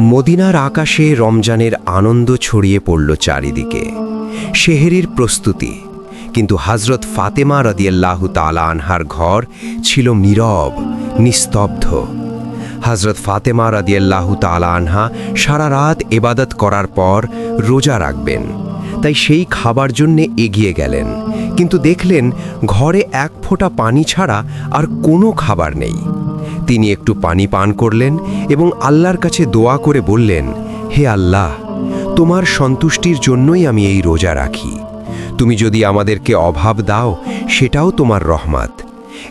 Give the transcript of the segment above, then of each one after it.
মদিনার আকাশে রমজানের আনন্দ ছড়িয়ে পড়ল চারিদিকে। সেহরির প্রস্তুতি, কিন্তু হযরত ফাতেমা রাদিয়াল্লাহু তাআলা আনহার ঘর ছিল নীরব, নিস্তব্ধ। হযরত ফাতেমা রাদিয়াল্লাহু তাআলা আনহা সারা রাত ইবাদত করার পর রোজা রাখবেন, তাই সেই খাবার জন্যে এগিয়ে গেলেন, কিন্তু দেখলেন ঘরে এক ফোঁটা পানি ছাড়া আর কোনো খাবার নেই। তিনি একটু পানি পান করলেন এবং আল্লাহর কাছে দোয়া করে বললেন, হে আল্লাহ, তোমার সন্তুষ্টির জন্যই আমি এই রোজা রাখি। তুমি যদি আমাদেরকে অভাব দাও, সেটাও তোমার রহমত।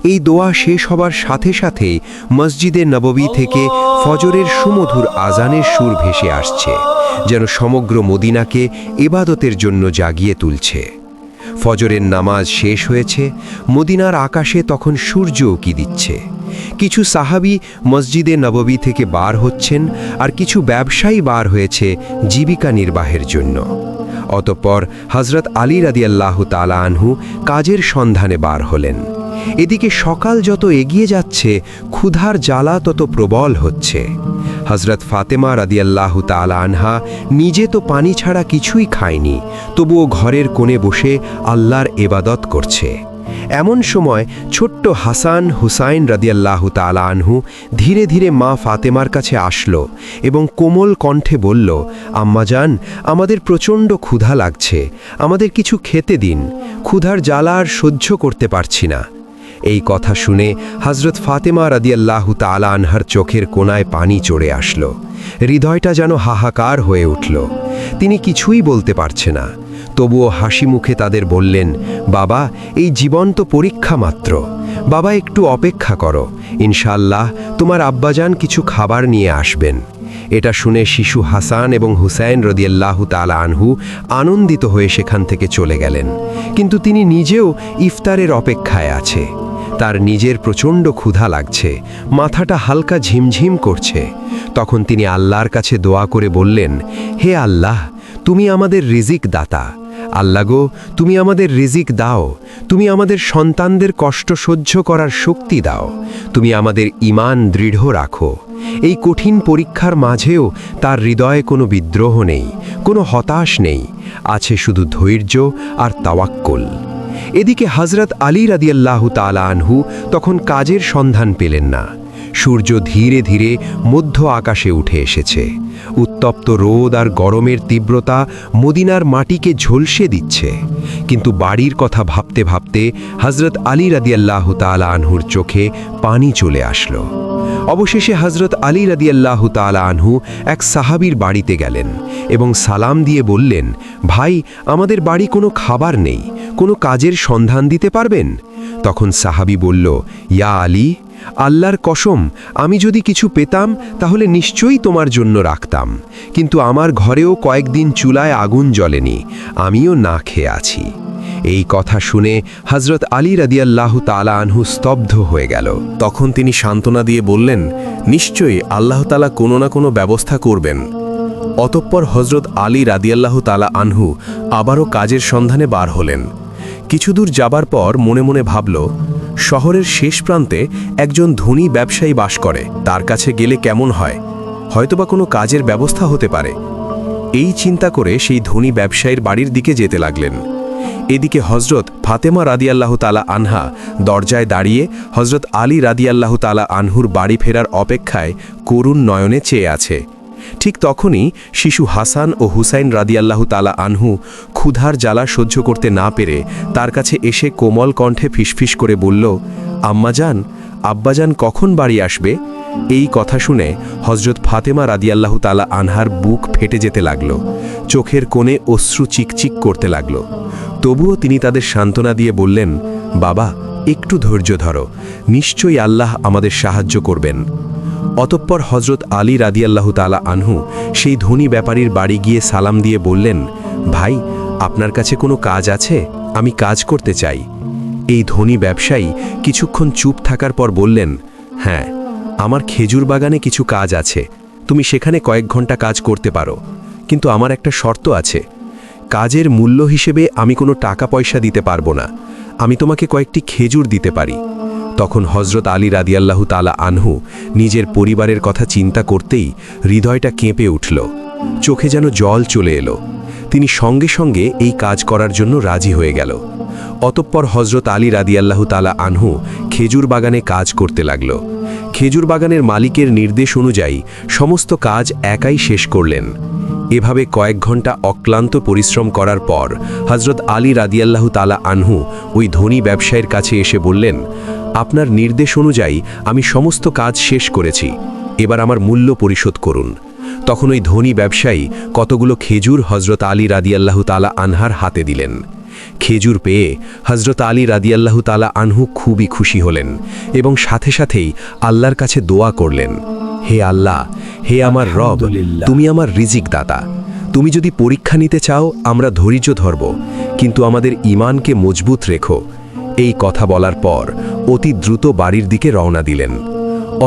এই দোয়া শেষ হবার সাথে সাথেই মসজিদে নববী থেকে ফজরের সুমধুর আজানের সুর ভেসে আসছে, যেন সমগ্র মদিনাকে ইবাদতের জন্য জাগিয়ে তুলছে। ফজরের নামাজ শেষ হয়েছে, মদিনার আকাশে তখন সূর্য উঁকি দিচ্ছে। কিছু সাহাবী মসজিদে নববী থেকে বার হচ্ছেন, আর কিছু ব্যবসায়ী বার হয়েছে জীবিকা নির্বাহের জন্য। অতঃপর হযরত আলী রাদিয়াল্লাহু তাআলা আনহু কাজের সন্ধানে বার হলেন। এদিকে সকাল যত এগিয়ে যাচ্ছে, ক্ষুধার জ্বালা তত প্রবল হচ্ছে। হযরত ফাতেমা রাদিয়াল্লাহু তাআলা আনহা নিজে তো পানি ছাড়া কিছুই খায়নি, তবুও ঘরের কোণে বসে আল্লাহর ইবাদত করছে। এমন সময় ছোট্ট হাসান হুসাইন রাদিয়াল্লাহু তাআলা আনহু ধীরে ধীরে মা ফাতেমার কাছে আসলো এবং কোমল কণ্ঠে বলল, আম্মাজান, আমাদের প্রচণ্ড ক্ষুধা লাগছে, আমাদের কিছু খেতে দিন, ক্ষুধার জ্বালা আর সহ্য করতে পারছি না। এই কথা শুনে হযরত ফাতেমা রাদিয়াল্লাহু তাআলা আনহার চোখের কোণায় পানি চড়ে আসলো, হৃদয়টা যেন হাহাকার হয়ে উঠল। তিনি কিছুই বলতে পারছে না, তবুও হাসি মুখে তাদের বললেন, বাবা, এই জীবন তো পরীক্ষা মাত্র। বাবা, একটু অপেক্ষা করো, ইনশাআল্লাহ তোমার আব্বাজান কিছু খাবার নিয়ে আসবেন। এটা শুনে শিশু হাসান এবং হুসাইন রাদিয়াল্লাহু তাআলা আনহু আনন্দিত হয়ে সেখান থেকে চলে গেলেন, কিন্তু তিনি নিজেও ইফতারের অপেক্ষায় আছে। তার নিজের প্রচণ্ড ক্ষুধা লাগছে, মাথাটা হালকা ঝিমঝিম করছে। তখন তিনি আল্লাহর কাছে দোয়া করে বললেন, হে আল্লাহ, তুমি আমাদের রিজিক দাতা। আল্লাহ গো, তুমি আমাদের রিজিক দাও, তুমি আমাদের সন্তানদের কষ্ট সহ্য করার শক্তি দাও, তুমি আমাদের ঈমান দৃঢ় রাখো। এই কঠিন পরীক্ষার মাঝেও তার হৃদয়ে কোনো বিদ্রোহ নেই, কোনো হতাশ নেই, আছে শুধু ধৈর্য আর তাওয়াক্কুল। এদিকে হযরত আলী রাদিয়াল্লাহু তাআলা আনহু তখন কাজের সন্ধান পেলেন না। সূর্য ধীরে ধীরে মধ্য আকাশে উঠে এসেছে। উত্তপ্ত রোদ আর গরমের তীব্রতা মদিনার মাটিকে ঝলসে দিচ্ছে, কিন্তু বাড়ির কথা ভাবতে ভাবতে হযরত আলী রাদিয়াল্লাহু তাআলা আনহুর চোখে পানি চলে আসলো। অবশেষে হযরত আলী রাদিয়াল্লাহু তাআলা আনহু এক সাহাবীর বাড়িতে গেলেন এবং সালাম দিয়ে বললেন, ভাই, আমাদের বাড়ি কোনো খাবার নেই, কোনো কাজের সন্ধান দিতে পারবেন? তখন সাহাবী বলল, ইয়া আলী, আল্লাহর কসম, আমি যদি কিছু পেতাম তাহলে নিশ্চয়ই তোমার জন্য রাখতাম, কিন্তু আমার ঘরেও কয়েকদিন চুলায় আগুন জ্বলেনি, আমিও না খেয়ে আছি। এই কথা শুনে হযরত আলী রাদিয়াল্লাহু তাআলা আনহু স্তব্ধ হয়ে গেল। তখন তিনি সান্ত্বনা দিয়ে বললেন, নিশ্চয়ই আল্লাহ তাআলা কোনো না কোনো ব্যবস্থা করবেন। অতঃপর হযরত আলী রাদিয়াল্লাহু তাআলা আনহু আবারও কাজের সন্ধানে বার হলেন। কিছুদূর যাবার পর মনে মনে ভাবল, শহরের শেষ প্রান্তে একজন ধনী ব্যবসায়ী বাস করে, তার কাছে গেলে কেমন হয়, হয়তোবা কোনো কাজের ব্যবস্থা হতে পারে। এই চিন্তা করে সেই ধনী ব্যবসায়ীর বাড়ির দিকে যেতে লাগলেন। এদিকে হযরত ফাতেমা রাদিয়াল্লাহু তাআলা আনহা দরজায় দাঁড়িয়ে হযরত আলী রাদিয়াল্লাহু তাআলা আনহুর বাড়ি ফেরার অপেক্ষায় করুণ নয়নে চেয়ে আছে। ঠিক তখনই শিশু হাসান ও হুসাইন রাদিয়াল্লাহু তাআলা আনহু ক্ষুধার জ্বালা সহ্য করতে না পেরে তার কাছে এসে কোমল কণ্ঠে ফিসফিস করে বলল, আম্মাজান, আব্বাজান কখন বাড়ি আসবে? এই কথা শুনে হযরত ফাতেমা রাদিয়াল্লাহু তাআলা আনহার বুক ফেটে যেতে লাগল, চোখের কোণে অশ্রু চিকচিক করতে লাগল। তবুও তিনি তাদের সান্ত্বনা দিয়ে বললেন, বাবা, একটু ধৈর্য ধরো, নিশ্চয়ই আল্লাহ আমাদের সাহায্য করবেন। অতঃপর হযরত আলী রাদিয়াল্লাহু তাআলা আনহু সেই ধনী ব্যাপারীর বাড়ি গিয়ে সালাম দিয়ে বললেন, ভাই, আপনার কাছে কোনো কাজ আছে? আমি কাজ করতে চাই। এই ধনী ব্যবসায়ী কিছুক্ষণ চুপ থাকার পর বললেন, হ্যাঁ, আমার খেজুর বাগানে কিছু কাজ আছে, তুমি সেখানে কয়েক ঘন্টা কাজ করতে পারো, কিন্তু আমার একটা শর্ত আছে। কাজের মূল্য হিসেবে আমি কোনো টাকা পয়সা দিতে পারবো না, আমি তোমাকে কয়েকটি খেজুর দিতে পারি। তখন হজরত আলী রাদিয়াল্লাহু তাআলা আনহু নিজের পরিবারের কথা চিন্তা করতেই হৃদয়টা কেঁপে উঠল, চোখে যেন জল চলে এলো। তিনি সঙ্গে সঙ্গে এই কাজ করার জন্য রাজি হয়ে গেল। অতঃপর হজরত আলী রাদিয়াল্লাহু তাআলা আনহু খেজুর বাগানে কাজ করতে লাগল। খেজুর বাগানের মালিকের নির্দেশ অনুযায়ী সমস্ত কাজ একাই শেষ করলেন। এভাবে কয়েক ঘন্টা অক্লান্ত পরিশ্রম করার পর হজরত আলী রাদিয়াল্লাহু তাআলা আনহু ওই ধনী ব্যবসায়ীর কাছে এসে বললেন, আপনার নির্দেশ অনুযায়ী আমি সমস্ত কাজ শেষ করেছি, এবার আমার মূল্য পরিশোধ করুন। তখন ওই ধনী ব্যবসায়ী কতগুলো খেজুর হজরত আলী রাদিয়াল্লাহু তাআলা আনহার হাতে দিলেন। খেজুর পেয়ে হজরত আলী রাদিয়াল্লাহু তাআলা আনহু খুবই খুশি হলেন এবং সাথে সাথেই আল্লাহর কাছে দোয়া করলেন, হে আল্লাহ, হে আমার রব, তুমি আমার রিজিক দাতা। তুমি যদি পরীক্ষা নিতে চাও আমরা ধৈর্য ধরব, কিন্তু আমাদের ঈমানকে মজবুত রেখো। এই কথা বলার পর অতি দ্রুত বাড়ির দিকে রওনা দিলেন।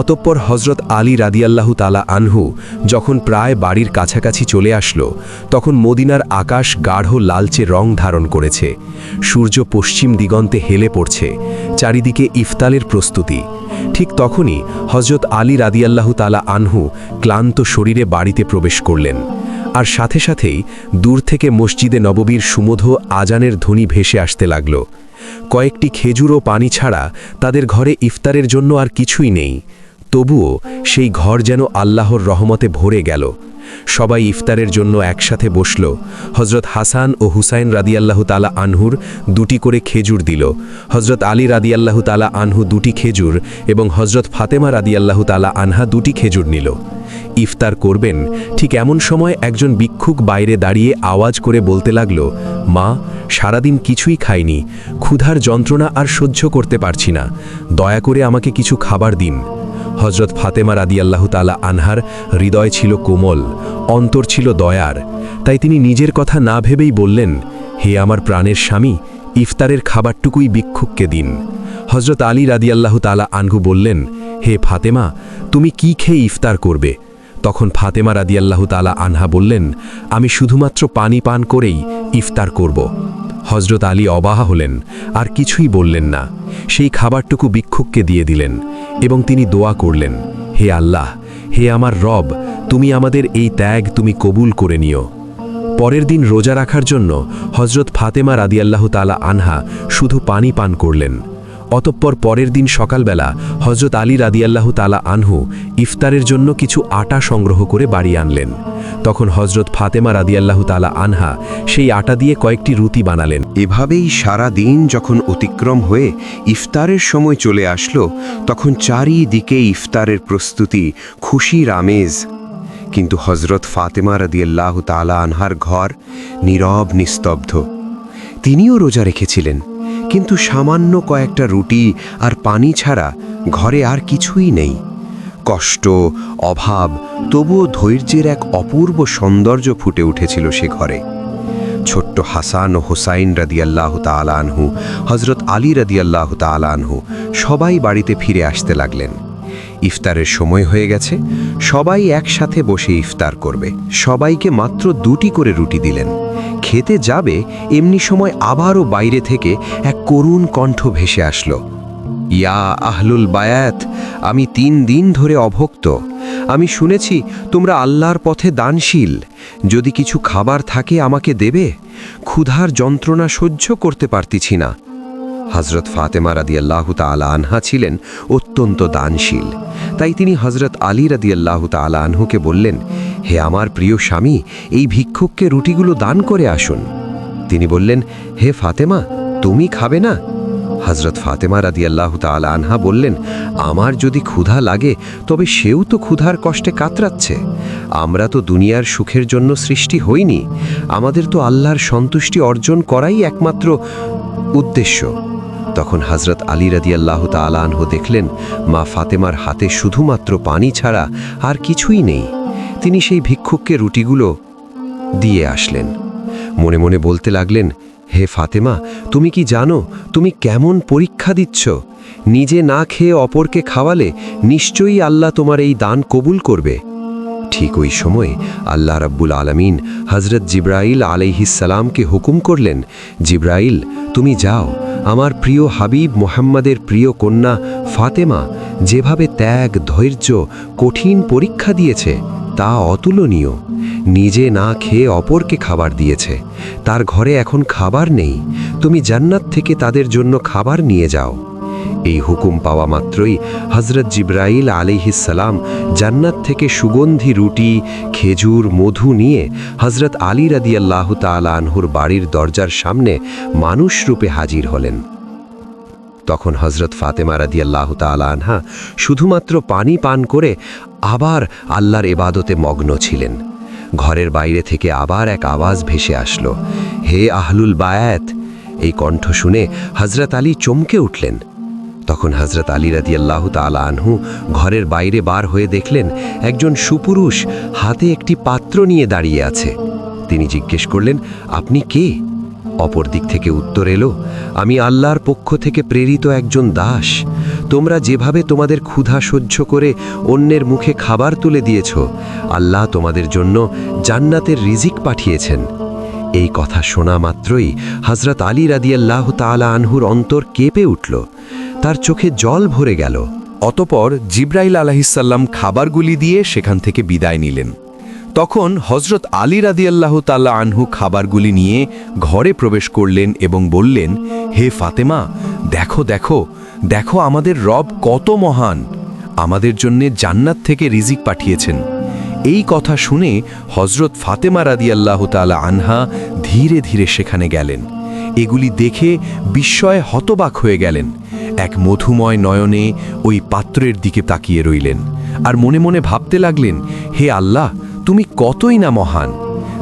অতঃপর হজরত আলী রাদিয়াল্লাহু তাআলা আনহু যখন প্রায় বাড়ির কাছাকাছি চলে আসলো, তখন মদিনার আকাশ গাঢ় লালচে রং ধারণ করেছে। সূর্য পশ্চিম দিগন্তে হেলে পড়ছে, চারিদিকে ইফতারের প্রস্তুতি। ঠিক তখনই হজরত আলী রাদিয়াল্লাহু তাআলা আনহু ক্লান্ত শরীরে বাড়িতে প্রবেশ করলেন, আর সাথে সাথেই দূর থেকে মসজিদে নববীর সুমধ আজানের ধ্বনি ভেসে আসতে লাগল। কয়েকটি খেজুর ও পানি ছাড়া তাদের ঘরে ইফতারের জন্য আর কিছুই নেই। তবুও সেই ঘর যেন আল্লাহর রহমতে ভরে গেল। সবাই ইফতারের জন্য একসাথে বসল। হজরত হাসান ও হুসাইন রাদিয়াল্লাহু তাআলা আনহুর 2টি করে খেজুর দিল। হজরত আলী রাদিয়াল্লাহু তাআলা আনহু 2টি খেজুর এবং হজরত ফাতেমা রাদিয়াল্লাহু তাআলা আনহা 2টি খেজুর নিল। ইফতার করবেন ঠিক এমন সময় একজন ভিক্ষুক বাইরে দাঁড়িয়ে আওয়াজ করে বলতে লাগল, মা, সারাদিন কিছুই খাইনি, ক্ষুধার যন্ত্রণা আর সহ্য করতে পারছি না, দয়া করে আমাকে কিছু খাবার দিন। হজরত ফাতেমা রাদিয়াল্লাহু তাআলা আনহার হৃদয় ছিল কোমল, অন্তর ছিল দয়ার, তাই তিনি নিজের কথা না ভেবেই বললেন, হে আমার প্রাণের স্বামী, ইফতারের খাবারটুকুই ভিক্ষুককে দিন। হজরত আলী রাদিয়াল্লাহু তাআলা আনহু বললেন, হে ফাতেমা, তুমি কি খেয়ে ইফতার করবে? তখন ফাতেমা রাদিয়াল্লাহু তাআলা আনহা বললেন, আমি শুধুমাত্র পানি পান করেই ইফতার করব। হজরত আলী অবাক হলেন, আর কিছুই বললেন না। সেই খাবারটুকু ভিক্ষুককে দিয়ে দিলেন এবং তিনি দোয়া করলেন, হে আল্লাহ, হে আমার রব, তুমি আমাদের এই ত্যাগ তুমি কবুল করে নিও। পরের দিন রোজা রাখার জন্য হজরত ফাতেমা রাদিয়াল্লাহু তাআলা আনহা শুধু পানি পান করলেন। অতঃপর পরের দিন সকালবেলা হজরত আলী রাদিয়াল্লাহু তাআলা আনহু ইফতারের জন্য কিছু আটা সংগ্রহ করে বাড়ি আনলেন। তখন হজরত ফাতেমা রাদিয়াল্লাহু তাআলা আনহা সেই আটা দিয়ে কয়েকটি রুটি বানালেন। এভাবেই সারা দিন যখন অতিক্রম হয়ে ইফতারের সময় চলে আসলো, তখন চারিদিকে ইফতারের প্রস্তুতি, খুশির আমেজ। কিন্তু হজরত ফাতেমা রাদিয়াল্লাহু তাআলা আনহার ঘর নীরব নিস্তব্ধ। তিনিও রোজা রেখেছিলেন, কিন্তু সামান্য কয়েকটা রুটি আর পানি ছাড়া ঘরে আর কিছুই নেই। কষ্ট, অভাব, তবুও ধৈর্যের এক অপূর্ব সৌন্দর্য ফুটে উঠেছিল সে ঘরে। ছোট্ট হাসান ও হুসাইন রাদিয়াল্লাহু তাআলা আনহু, হজরত আলী রাদিয়াল্লাহু তাআলা আনহু সবাই বাড়িতে ফিরে আসতে লাগলেন। ইফতারের সময় হয়ে গেছে, সবাই একসাথে বসে ইফতার করবে। সবাইকে মাত্র 2টি করে রুটি দিলেন। খেতে যাবে এমনি সময় আবারও বাইরে থেকে এক করুণ কণ্ঠ ভেসে আসলো, ইয়া আহলুল বায়াত, আমি 3 দিন ধরে অভুক্ত। আমি শুনেছি তোমরা আল্লাহর পথে দানশীল। যদি কিছু খাবার থাকে আমাকে দেবে, ক্ষুধার যন্ত্রণা সহ্য করতে পারতেছি না। হজরত ফাতেমা রাদিয়াল্লাহু তাআলা আনহা ছিলেন অত্যন্ত দানশীল, তাই তিনি হজরত আলী রাদিয়াল্লাহু তাআলা আনহুকে বললেন, হে আমার প্রিয় স্বামী, এই ভিক্ষুককে রুটিগুলো দান করে আসুন। তিনি বললেন, হে ফাতেমা, তুমি খাবে না? হজরত ফাতেমা রাদিয়াল্লাহু তাআলা আনহা বললেন, আমার যদি ক্ষুধা লাগে তবে সেও তো ক্ষুধার কষ্টে কাতরাচ্ছে। আমরা তো দুনিয়ার সুখের জন্য সৃষ্টি হইনি, আমাদের তো আল্লাহর সন্তুষ্টি অর্জন করাই একমাত্র উদ্দেশ্য। তখন হজরত আলী রাদিয়াল্লাহু তাআলা আনহু দেখলেন মা ফাতেমার হাতে শুধুমাত্র পানি ছাড়া আর কিছুই নেই। তিনি সেই ভিক্ষুককে রুটিগুলো দিয়ে আসলেন। মনে মনে বলতে লাগলেন, হে ফাতেমা, তুমি কি জানো তুমি কেমন পরীক্ষা দিচ্ছ? নিজে না খেয়ে অপরকে খাওয়ালে নিশ্চয়ই আল্লাহ তোমার এই দান কবুল করবে। ঠিক ওই সময় আল্লাহ রাব্বুল আলামিন হজরত জিবরাইল আলাইহিস সালামকে হুকুম করলেন, জিবরাইল, তুমি যাও আমার প্রিয় হাবিব মুহাম্মাদের প্রিয় কন্যা ফাতেমা যেভাবে ত্যাগ, ধৈর্য, কঠিন পরীক্ষা দিয়েছে তা অতুলনীয়। নিজে না খেয়ে অপরকে খাবার দিয়েছে। তার ঘরে এখন খাবার নেই, তুমি জান্নাত থেকে তাদের জন্য খাবার নিয়ে যাও। এই হুকুম পাওয়া মাত্রই হযরত জিবরাইল আলাইহিসসালাম জান্নাত থেকে সুগন্ধি রুটি, খেজুর, মধু নিয়ে হযরত আলী রাদিয়াল্লাহু তাআলা আনহুর বাড়ির দরজার সামনে মানুষ রূপে হাজির হলেন। তখন হযরত ফাতেমা রাদিয়াল্লাহু তাআলা আনহা শুধুমাত্র পানি পান করে আবার আল্লাহর ইবাদতে মগ্ন ছিলেন। ঘরের বাইরে থেকে আবার এক আওয়াজ ভেসে আসলো, হে আহলুল বায়াত। এই কণ্ঠ শুনে হযরত আলী চমকে উঠলেন। তখন হযরত আলী রাদিয়াল্লাহু তাআলা আনহু ঘরের বাইরে বার হয়ে দেখলেন একজন সুপুরুষ হাতে একটি পাত্র নিয়ে দাঁড়িয়ে আছে। তিনি জিজ্ঞেস করলেন, আপনি কে? অপর দিক থেকে উত্তর এলো, আমি আল্লাহর পক্ষ থেকে প্রেরিত একজন দাস। তোমরা যেভাবে তোমাদের ক্ষুধা সহ্য করে অন্যের মুখে খাবার তুলে দিয়েছ, আল্লাহ তোমাদের জন্য জান্নাতের রিজিক পাঠিয়েছেন। এই কথা শোনা মাত্রই হযরত আলী রাদিয়াল্লাহু তাআলা আনহুর অন্তর কেঁপে উঠল, তার চোখে জল ভরে গেল। অতপর জিবরাইল আলাইহিসসালাম খাবারগুলি দিয়ে সেখান থেকে বিদায় নিলেন। তখন হযরত আলী রাদিয়াল্লাহু তাআলা আনহু খাবারগুলি নিয়ে ঘরে প্রবেশ করলেন এবং বললেন, হে ফাতেমা, দেখো দেখো দেখো আমাদের রব কত মহান, আমাদের জন্যে জান্নাত থেকে রিজিক পাঠিয়েছেন। এই কথা শুনে হযরত ফাতেমা রাদিয়াল্লাহু তাআলা আনহা ধীরে ধীরে সেখানে গেলেন। এগুলি দেখে বিস্ময়ে হতবাক হয়ে গেলেন। এক মধুময় নয়নে ওই পাত্রের দিকে তাকিয়ে রইলেন আর মনে মনে ভাবতে লাগলেন, হে আল্লাহ, তুমি কতই না মহান।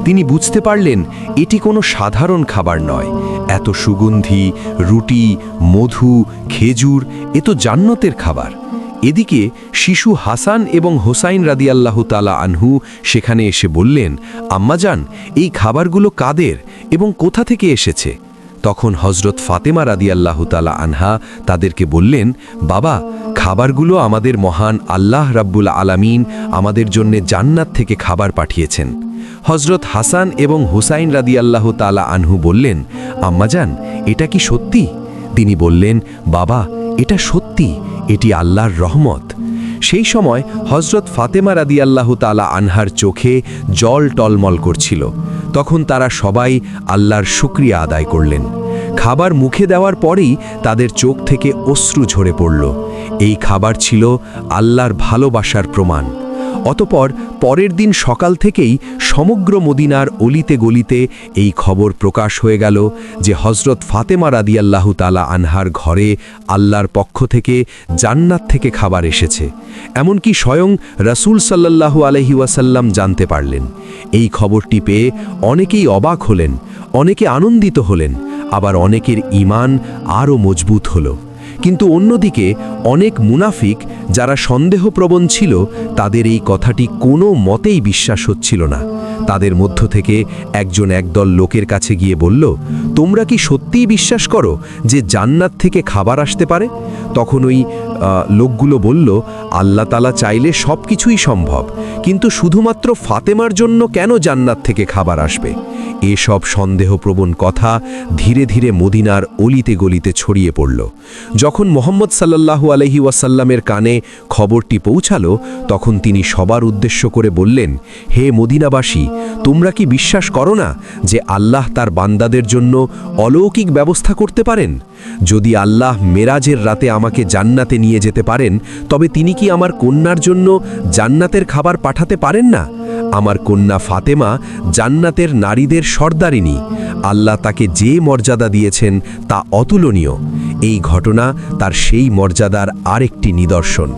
তিনি বুঝতে পারলেন এটি কোনো সাধারণ খাবার নয়। এত সুগন্ধি, রুটি, মধু, খেজুর, এ তো জান্নাতের খাবার। এদিকে শিশু হাসান এবং হোসাইন রাদিয়াল্লাহু তাআলা আনহু সেখানে এসে বললেন, আম্মাজান, এই খাবারগুলো কাদের এবং কোথা থেকে এসেছে? তখন হযরত ফাতেমা রাদিয়াল্লাহু তাআলা আনহা তাদেরকে বললেন, বাবা, খাবারগুলো আমাদের মহান আল্লাহ রাব্বুল আলামিন আমাদের জন্য জান্নাত থেকে খাবার পাঠিয়েছেন। হযরত হাসান এবং হুসাইন রাদিয়াল্লাহু তাআলা আনহু বললেন, আম্মাজান, এটা কি সত্যি? তিনি বললেন, বাবা, এটা সত্যি, এটি আল্লাহর রহমত। সেই সময় হযরত ফাতেমা রাদিয়াল্লাহু তাআলা আনহার চোখে জল টলমল করছিল। তখন তারা সবাই আল্লাহর শুকরিয়া আদায় করলেন। খাবার মুখে দেওয়ার পরেই তাদের চোখ থেকে অশ্রু ঝরে পড়ল। এই খাবার ছিল আল্লাহর ভালোবাসার প্রমাণ। অতপর পরের দিন সকাল থেকেই সমগ্র মদিনার অলিতে গলিতে এই খবর প্রকাশ হয়ে গেল যে হযরত ফাতেমা রাদিয়াল্লাহু তাআলা আনহার ঘরে আল্লাহর পক্ষ থেকে জান্নাত থেকে খাবার এসেছে। এমনকি স্বয়ং রাসূল সাল্লাল্লাহু আলাইহি ওয়াসাল্লাম জানতে পারলেন। এই খবরটি পেয়ে অনেকেই অবাক হলেন, অনেকে আনন্দিত হলেন, আবার অনেকের ঈমান আরও মজবুত হলো। কিন্তু অন্যদিকে অনেক মুনাফিক যারা সন্দেহপ্রবণ ছিল, তাদের এই কথাটি কোনো মতেই বিশ্বাস হচ্ছিল না। তাদের মধ্য থেকে একজন একদল লোকের কাছে গিয়ে বলল, তোমরা কি সত্যিই বিশ্বাস করো যে জান্নাত থেকে খাবার আসতে পারে? তখন ওই লোকগুলো বলল, আল্লাহ তাআলা চাইলে সব কিছুই সম্ভব, কিন্তু শুধুমাত্র ফাতেমার জন্য কেন জান্নাত থেকে খাবার আসবে? এসব সন্দেহপ্রবণ কথা ধীরে ধীরে মদিনার অলিতে গলিতে ছড়িয়ে পড়ল। যখন মুহাম্মদ সাল্লাল্লাহু আলাইহি ওয়াসাল্লামের কানে খবরটি পৌঁছালো, তখন তিনি সবার উদ্দেশ্য করে বললেন, হে মদিনাবাসী, তোমরা কি বিশ্বাস করো না যে আল্লাহ তার বান্দাদের জন্য অলৌকিক ব্যবস্থা করতে পারেন? যদি আল্লাহ মেরাজের রাতে আমাকে জান্নাতে নিয়ে যেতে পারেন, তবে তিনি কি আমার কন্যার জন্য জান্নাতের খাবার পাঠাতে পারেন না? আমার কন্যা ফাতেমা জান্নাতের নারীদের সর্দারিনী। আল্লাহ তাকে যে মর্যাদা দিয়েছেন তা অতুলনীয়। এই ঘটনা তার সেই মর্যাদার আরেকটি নিদর্শন।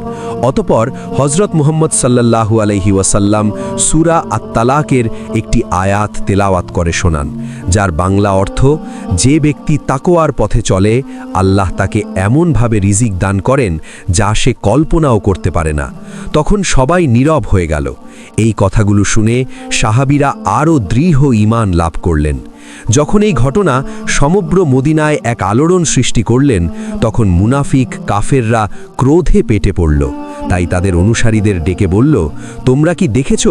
অতপর হযরত মুহাম্মদ সাল্লাল্লাহু আলাইহি ওয়াসাল্লাম সূরা আত-তালাকের একটি আয়াত তেলাওয়াত করে শোনান, যার বাংলা অর্থ, যে ব্যক্তি তাকওয়ার পথে চলে, আল্লাহ তাকে এমনভাবে রিজিক দান করেন যা সে কল্পনাও করতে পারে না। তখন সবাই নীরব হয়ে গেল। এই কথাগুলো শুনে সাহাবীরা আরও দৃঢ় ঈমান লাভ করলেন। যখন এই ঘটনা সমগ্র মদিনায় এক আলোড়ন সৃষ্টি করলেন, তখন মুনাফিক কাফেররা ক্রোধে পেটে পড়ল। তাই তাদের অনুসারীদের ডেকে বলল, তোমরা কি দেখেছ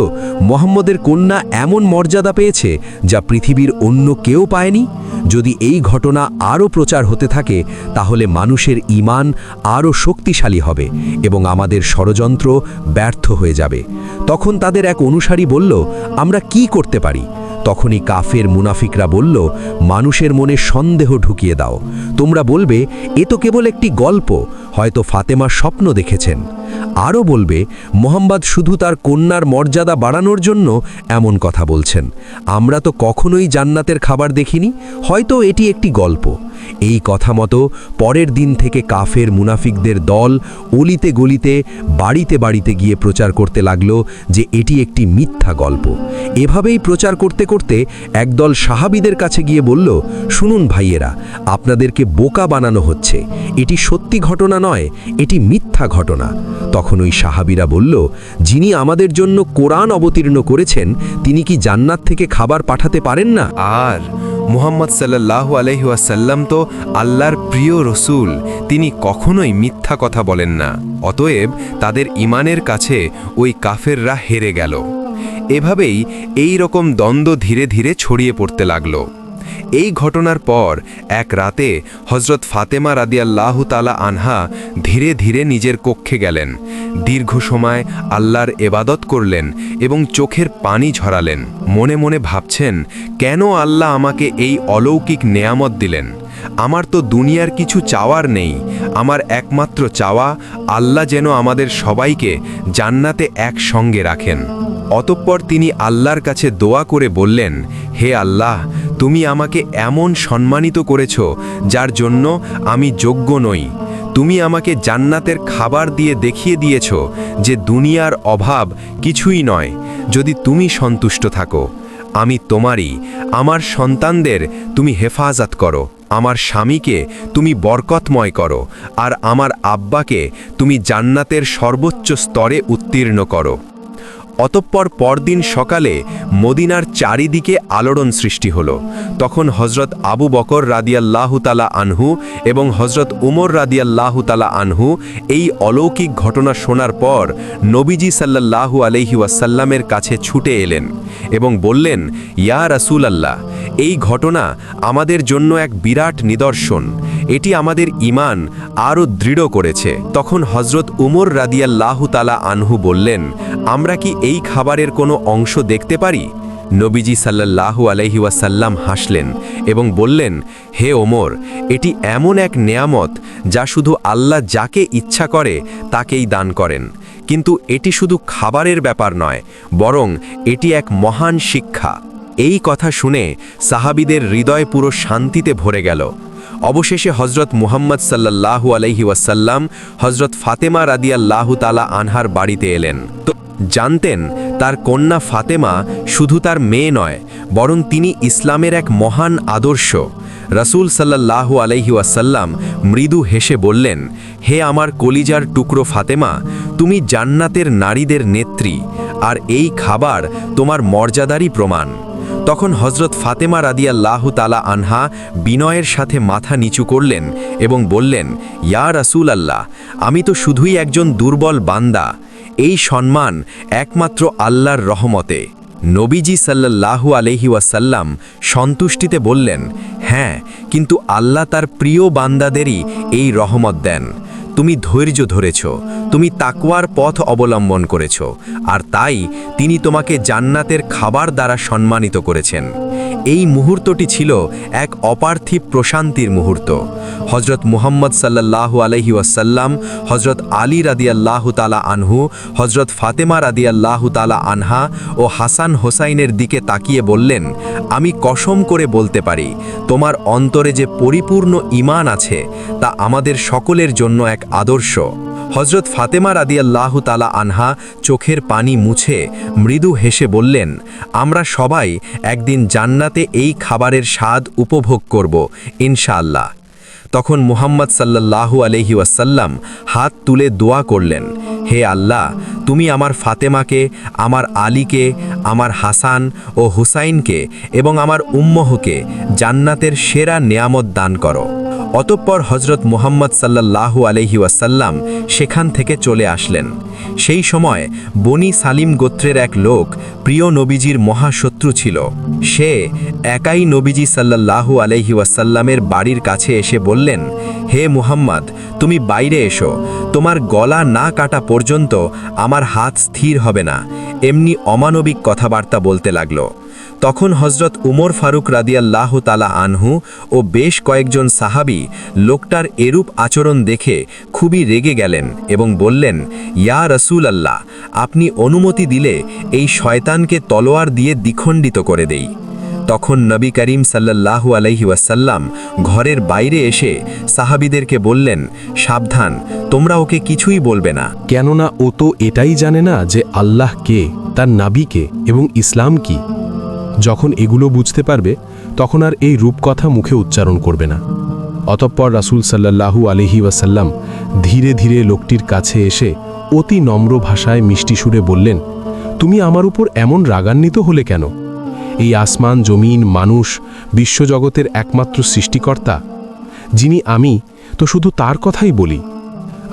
মুহাম্মদের কন্যা এমন মর্যাদা পেয়েছে যা পৃথিবীর অন্য কেউ পায়নি? যদি এই ঘটনা আরও প্রচার হতে থাকে তাহলে মানুষের ঈমান আরও শক্তিশালী হবে এবং আমাদের ষড়যন্ত্র ব্যর্থ হয়ে যাবে। তখন তাদের এক অনুসারী বলল, আমরা কি করতে পারি? তখনই কাফের মুনাফিকরা বলল, মানুষের মনে সন্দেহ ঢুকিয়ে দাও। তোমরা বলবে, এ তো কেবল একটি গল্প, হয়তো ফাতেমা স্বপ্ন দেখেছেন। আরও বলবে, মোহাম্মদ শুধু তার কন্যার মর্যাদা বাড়ানোর জন্য এমন কথা বলছেন। আমরা তো কখনোই জান্নাতের খাবার দেখিনি, হয়তো এটি একটি গল্প। এই কথা মতো পরের দিন থেকে কাফের মুনাফিকদের দল অলিতে গলিতে বাড়িতে বাড়িতে গিয়ে প্রচার করতে লাগল যে এটি একটি মিথ্যা গল্প। এভাবেই প্রচার করতে করতে একদল সাহাবীদের কাছে গিয়ে বলল, শুনুন ভাইয়েরা, আপনাদেরকে বোকা বানানো হচ্ছে, এটি সত্যি ঘটনা নয়, এটি মিথ্যা ঘটনা। তখন ওই সাহাবীরা বলল, যিনি আমাদের জন্য কোরআন অবতীর্ণ করেছেন তিনি কি জান্নাত থেকে খাবার পাঠাতে পারেন না? আর মুহাম্মদ সাল্লাল্লাহু আলাইহি ওয়াসাল্লাম তো আল্লাহর প্রিয় রসূল, তিনি কখনোই মিথ্যা কথা বলেন না। অতএব তাদের ঈমানের কাছে ওই কাফেররা হেরে গেল। এভাবেই এই রকম দ্বন্দ্ব ধীরে ধীরে ছড়িয়ে পড়তে লাগলো। এই ঘটনার পর এক রাতে হযরত ফাতেমা রাদিয়াল্লাহু তাআলা আনহা ধীরে ধীরে নিজের কক্ষে গেলেন। দীর্ঘ সময় আল্লাহর ইবাদত করলেন এবং চোখের পানি ঝরালেন। মনে মনে ভাবছেন, কেন আল্লাহ আমাকে এই অলৌকিক নেয়ামত দিলেন? আমার তো দুনিয়ার কিছু চাওয়ার নেই। আমার একমাত্র চাওয়া আল্লাহ যেন আমাদের সবাইকে জান্নাতে একসঙ্গে রাখেন। অতঃপর তিনি আল্লাহর কাছে দোয়া করে বললেন, হে আল্লাহ, তুমি আমাকে এমন সম্মানিত করেছ যার জন্য আমি যোগ্য নই। তুমি আমাকে জান্নাতের খাবার দিয়ে দেখিয়ে দিয়েছ যে দুনিয়ার অভাব কিছুই নয়। যদি তুমি সন্তুষ্ট থাকো, আমি তোমারই। আমার সন্তানদের তুমি হেফাজত করো, আমার স্বামীকে তুমি বরকতময় করো, আর আমার আব্বাকে তুমি জান্নাতের সর্বোচ্চ স্তরে উত্তীর্ণ করো। অতঃপর পরদিন সকালে মদিনার চারিদিকে আলোড়ন সৃষ্টি হলো। তখন হযরত আবু বকর রাদিয়াল্লাহু তাআলা আনহু এবং হযরত উমর রাদিয়াল্লাহু তাআলা আনহু এই অলৌকিক ঘটনা শোনার পর নবীজি সাল্লাল্লাহু আলাইহি ওয়াসাল্লামের কাছে ছুটে এলেন এবং বললেন, ইয়া রাসূলাল্লাহ, এই ঘটনা আমাদের জন্য এক বিরাট নিদর্শন। এটি আমাদের ঈমান আরও দৃঢ় করেছে। তখন হযরত উমর রাদিয়াল্লাহু তাআলা আনহু বললেন, আমরা কি এই খাবারের কোনো অংশ দেখতে পারি? নবীজি সাল্লাল্লাহু আলাইহি ওয়াসাল্লাম হাসলেন এবং বললেন, হে ওমর, এটি এমন এক নেয়ামত যা শুধু আল্লাহ যাকে ইচ্ছা করে তাকেই দান করেন। কিন্তু এটি শুধু খাবারের ব্যাপার নয়, বরং এটি এক মহান শিক্ষা। এই কথা শুনে সাহাবীদের হৃদয় পুরো শান্তিতে ভরে গেল। অবশেষে হযরত মুহাম্মদ সাল্লাল্লাহু আলাইহি ওয়াসাল্লাম হযরত ফাতেমা রাদিয়াল্লাহু তাআলা আনহার বাড়িতে এলেন। তো জানতেন তার কন্যা ফাতেমা শুধু তার মেয়ে নয়, বরং তিনি ইসলামের এক মহান আদর্শ। রাসূল সাল্লাল্লাহু আলাইহি ওয়াসাল্লাম মৃদু হেসে বললেন, হে আমার কলিজার টুকরো ফাতেমা, তুমি জান্নাতের নারীদের নেত্রী, আর এই খাবার তোমার মর্যাদারই প্রমাণ। তখন হযরত ফাতেমা রাদিয়াল্লাহু তাআলা আনহা বিনয়ের সাথে মাথা নিচু করলেন এবং বললেন, ইয়া রাসূলাল্লাহ, আমি তো শুধুই একজন দুর্বল বান্দা। এই সম্মান একমাত্র আল্লাহর রহমতে। নবীজি সাল্লাল্লাহু আলাইহি ওয়াসাল্লাম সন্তুষ্টিতে বললেন, হ্যাঁ, কিন্তু আল্লাহ তার প্রিয় বান্দাদেরই এই রহমত দেন। তুমি ধৈর্য ধরেছ, তুমি তাকওয়ার পথ অবলম্বন করেছ, আর তাই তিনি তোমাকে জান্নাতের খাবার দ্বারা সম্মানিত করেছেন। এই মুহূর্তটি ছিল এক অপার্থিব প্রশান্তির মুহূর্ত। হযরত মুহাম্মদ সাল্লাল্লাহু আলাইহি ওয়াসাল্লাম হযরত আলী রাদিয়াল্লাহু তাআলা আনহু, হযরত ফাতেমা রাদিয়াল্লাহু তাআলা আনহা ও হাসান হোসাইনের দিকে তাকিয়ে বললেন, আমি কসম করে বলতে পারি, তোমার অন্তরে যে পরিপূর্ণ ঈমান আছে তা আমাদের সকলের জন্য এক আদর্শ। হযরত ফাতেমা রাদিয়াল্লাহু তাআলা আনহা চোখের পানি মুছে মৃদু হেসে বললেন, আমরা সবাই একদিন জান্নাতে এই খাবারের স্বাদ উপভোগ করব ইনশাআল্লাহ। তখন মুহাম্মদ সাল্লাল্লাহু আলাইহি ওয়াসাল্লাম হাত তুলে দোয়া করলেন, হে আল্লাহ, তুমি আমার ফাতেমাকে, আমার আলীকে, আমার হাসান ও হুসাইনকে এবং আমার উম্মহকে জান্নাতের সেরা নেয়ামত দান করো। অতঃপর হজরত মুহাম্মদ সাল্লাল্লাহু আলাইহি ওয়াসাল্লাম সেখান থেকে চলে আসলেন। সেই সময় বনি সালিম গোত্রের এক লোক প্রিয় নবীজির মহাশত্রু ছিল। সে একাই নবীজি সাল্লাল্লাহু আলাইহি ওয়াসাল্লামের বাড়ির কাছে এসে বললেন, হে মুহাম্মদ, তুমি বাইরে এসো, তোমার গলা না কাটা পর্যন্ত আমার হাত স্থির হবে না। এমনি অমানবিক কথাবার্তা বলতে লাগলো। তখন হজরত উমর ফারুক রাদিয়াল্লাহু তাআলা আনহু ও বেশ কয়েকজন সাহাবী লোকটার এরূপ আচরণ দেখে খুবই রেগে গেলেন এবং বললেন, ইয়া রাসূলুল্লাহ, আপনি অনুমতি দিলে এই শয়তানকে তলোয়ার দিয়ে দ্বিখণ্ডিত করে দেই। তখন নবী করিম সাল্লাল্লাহু আলাইহি ওয়াসাল্লাম ঘরের বাইরে এসে সাহাবীদেরকে বললেন, সাবধান, তোমরা ওকে কিছুই বলবে না। কেননা ও তো এটাই জানে না যে আল্লাহ কে, তার নাবী কে এবং ইসলাম কি। যখন এগুলো বুঝতে পারবে তখন আর এই রূপকথা মুখে উচ্চারণ করবে না। অতঃপর রাসূল সাল্লাল্লাহু আলাইহি ওয়াসাল্লাম ধীরে ধীরে লোকটির কাছে এসে অতি নম্র ভাষায় মিষ্টি সুরে বললেন, তুমি আমার উপর এমন রাগান্বিত হলে কেন? এই আসমান, জমিন, মানুষ, বিশ্বজগতের একমাত্র সৃষ্টিকর্তা যিনি, আমি তো শুধু তার কথাই বলি।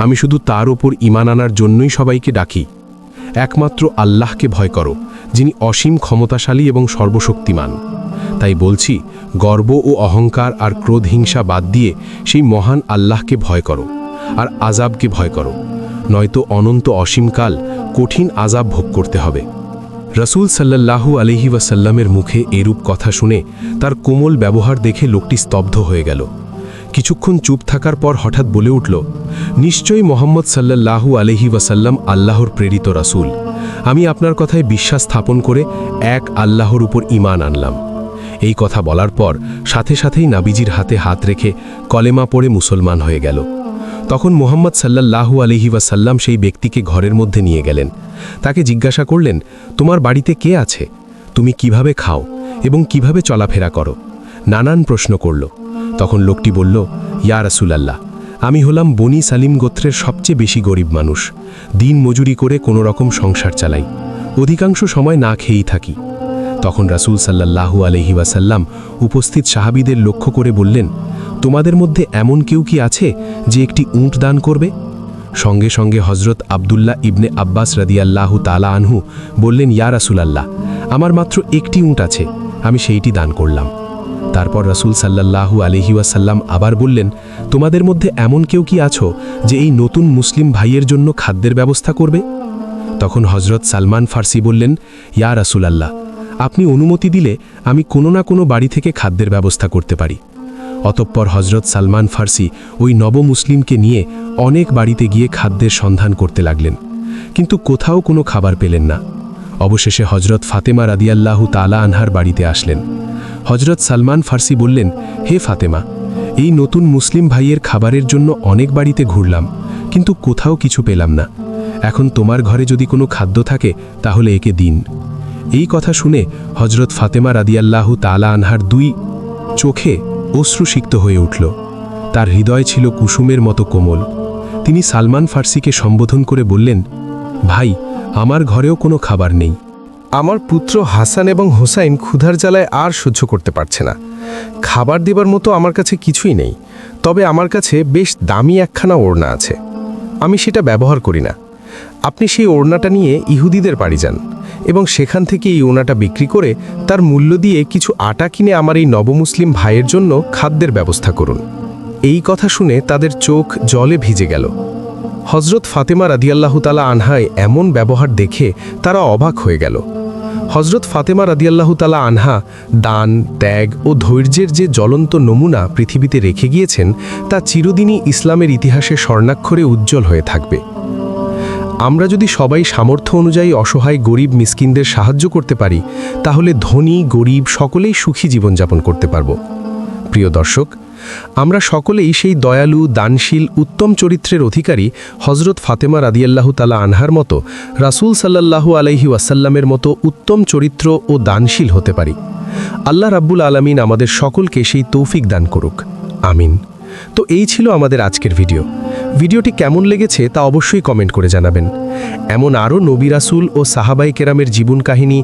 আমি শুধু তার উপর ঈমান আনার জন্যই সবাইকে ডাকি। একমাত্র আল্লাহকে ভয় করো, যিনি অসীম ক্ষমতাশালী এবং সর্বশক্তিমান। তাই বলছি, গর্ব ও অহংকার আর ক্রোধ হিংসা বাদ দিয়ে সেই মহান আল্লাহকে ভয় করো আর আযাবকে ভয় করো, নয়তো অনন্ত অসীমকাল কঠিন আযাব ভোগ করতে হবে। রাসূল সাল্লাল্লাহু আলাইহি ওয়াসাল্লামের মুখে এরূপ কথা শুনে তার কোমল ব্যবহার দেখে লোকটি স্তব্ধ হয়ে গেল। কিছুক্ষণ চুপ থাকার পর হঠাৎ বলে উঠল, নিশ্চয়ই মোহাম্মদ সাল্লাল্লাহু আলাইহি ওয়াসাল্লাম আল্লাহর প্রেরিত রাসূল। আমি আপনার কথায় বিশ্বাস স্থাপন করে এক আল্লাহর উপর ঈমান আনলাম। এই কথা বলার পর সাথে সাথেই নাবিজির হাতে হাত রেখে কলেমা পড়ে মুসলমান হয়ে গেল। তখন মোহাম্মদ সাল্লাল্লাহু আলাইহি ওয়াসাল্লাম সেই ব্যক্তিকে ঘরের মধ্যে নিয়ে গেলেন। তাকে জিজ্ঞাসা করলেন, তোমার বাড়িতে কে আছে? তুমি কিভাবে খাও এবং কিভাবে চলাফেরা করো? নানান প্রশ্ন করল। তখন লোকটি বলল, ইয়া রাসূলুল্লাহ, আমি হলাম বনি সালিম গোত্রের সবচেয়ে বেশি গরিব মানুষ। দিন মজুরি করে কোনো রকম সংসার চালাই, অধিকাংশ সময় না খেয়েই থাকি। তখন রাসূল সাল্লাল্লাহু আলাইহি ওয়াসাল্লাম উপস্থিত সাহাবীদের লক্ষ্য করে বললেন, তোমাদের মধ্যে এমন কেউ কি আছে যে একটি উট দান করবে? সঙ্গে সঙ্গে হজরত আব্দুল্লাহ ইবনে আব্বাস রাদিয়াল্লাহু তাআলা আনহু বললেন, ইয়া রাসূলুল্লাহ, আমার মাত্র একটি উট আছে, আমি সেইটি দান করলাম। তারপর রাসূল সাল্লাল্লাহু আলাইহি ওয়াসাল্লাম আবার বললেন, তোমাদের মধ্যে এমন কেউ কি আছো যে এই নতুন মুসলিম ভাইয়ের জন্য খাদ্যের ব্যবস্থা করবে? তখন হজরত সালমান ফার্সি বললেন, ইয়া রাসূলুল্লাহ, আপনি অনুমতি দিলে আমি কোনো না কোনো বাড়ি থেকে খাদ্যের ব্যবস্থা করতে পারি। অতঃপর হজরত সালমান ফার্সি ওই নবমুসলিমকে নিয়ে অনেক বাড়িতে গিয়ে খাদ্যের সন্ধান করতে লাগলেন, কিন্তু কোথাও কোনো খাবার পেলেন না। অবশেষে হজরত ফাতেমা রাদিয়াল্লাহু তাআলা আনহার বাড়িতে আসলেন। হজরত সালমান ফার্সি বললেন, হে ফাতেমা, এই নতুন মুসলিম ভাইয়ের খাবারের জন্য অনেক বাড়িতে ঘুরলাম, কিন্তু কোথাও কিছু পেলাম না। এখন তোমার ঘরে যদি কোনো খাদ্য থাকে তাহলে একে দিন। এই কথা শুনে হজরত ফাতেমা রাদিয়াল্লাহু তাআলা আনহার দুই চোখে অশ্রুসিক্ত হয়ে উঠল। তার হৃদয় ছিল কুসুমের মতো কোমল। তিনি সালমান ফার্সিকে সম্বোধন করে বললেন, ভাই, আমার ঘরেও কোনো খাবার নেই। আমার পুত্র হাসান এবং হোসাইন ক্ষুধার জ্বালায় আর সহ্য করতে পারছে না। খাবার দেবার মতো আমার কাছে কিছুই নেই, তবে আমার কাছে বেশ দামি একখানা ওড়না আছে। আমি সেটা ব্যবহার করি না। আপনি সেই ওড়নাটা নিয়ে ইহুদিদের বাড়ি যান এবং সেখান থেকে এই ওড়নাটা বিক্রি করে তার মূল্য দিয়ে কিছু আটা কিনে আমার এই নবমুসলিম ভাইয়ের জন্য খাদ্যের ব্যবস্থা করুন। এই কথা শুনে তাদের চোখ জলে ভিজে গেল। হজরত ফাতেমা রাদিয়াল্লাহু তাআলা আনহায় এমন ব্যবহার দেখে তারা অবাক হয়ে গেল। হজরত ফাতেমা রাদিয়াল্লাহু তাআলা আনহা দান, ত্যাগ ও ধৈর্যের যে জ্বলন্ত নমুনা পৃথিবীতে রেখে গিয়েছেন তা চিরদিনই ইসলামের ইতিহাসে স্বর্ণাক্ষরে উজ্জ্বল হয়ে থাকবে। আমরা যদি সবাই সামর্থ্য অনুযায়ী অসহায় গরিব মিসকিনদের সাহায্য করতে পারি, তাহলে ধনী গরিব সকলেই সুখী জীবনযাপন করতে পারব। প্রিয় দর্শক, আমরা সকলেই সেই দয়ালু, দানশীল, উত্তম চরিত্রের অধিকারী হজরত ফাতেমা রাদিয়াল্লাহু তাআলা আনহার মতো রাসূল সাল্লাল্লাহু আলাইহি ওয়াসাল্লামের মতো উত্তম চরিত্র ও দানশীল হতে পারি। আল্লাহ রাব্বুল আলামিন আমাদের সকলকে সেই তৌফিক দান করুক, আমিন। তো এই ছিল আমাদের আজকের ভিডিওটি কেমন লেগেছে তা অবশ্যই কমেন্ট করে জানাবেন। এমন আরও নবী রাসূল ও সাহাবায়ে কেরামের জীবন কাহিনী